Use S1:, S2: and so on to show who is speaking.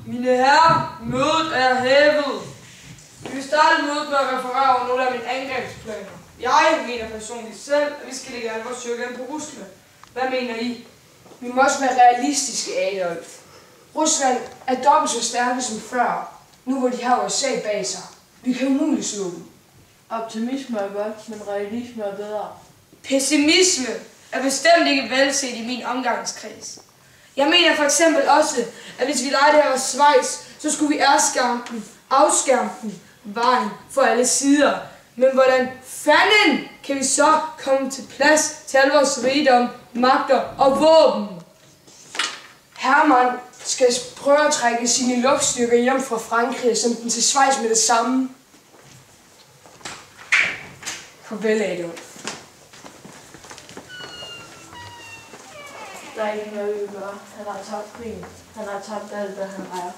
S1: Mine herrer, mødet er hævet. Vi vil starte mødet med at referere over nogle af mine angrebsplaner. Jeg mener personligt selv, at vi skal lægge alle vores styrker ind på Rusland. Hvad mener I?
S2: Vi må også være realistiske, Adolf. Rusland er dobbelt så stærke som før, nu hvor de har USA bag sig. Vi kan umuligt slå dem.
S3: Optimisme er godt, men realisme er bedre.
S1: Pessimisme er bestemt ikke velset i min omgangskreds. Jeg mener for eksempel også, at hvis vi leger det her var Schweiz, så skulle vi afskærme den vejen for alle sider. Men hvordan fanden kan vi så komme til plads til al vores rigdom, magter og våben?
S2: Hermann skal prøve at trække sine luftstyrker hjem fra Frankrig og sende den til Schweiz med det samme. Farvel, Adolf.
S3: Der er ikke noget, vi gør. Han har tabt krigen. Han har tabt alt, hvad han ejer.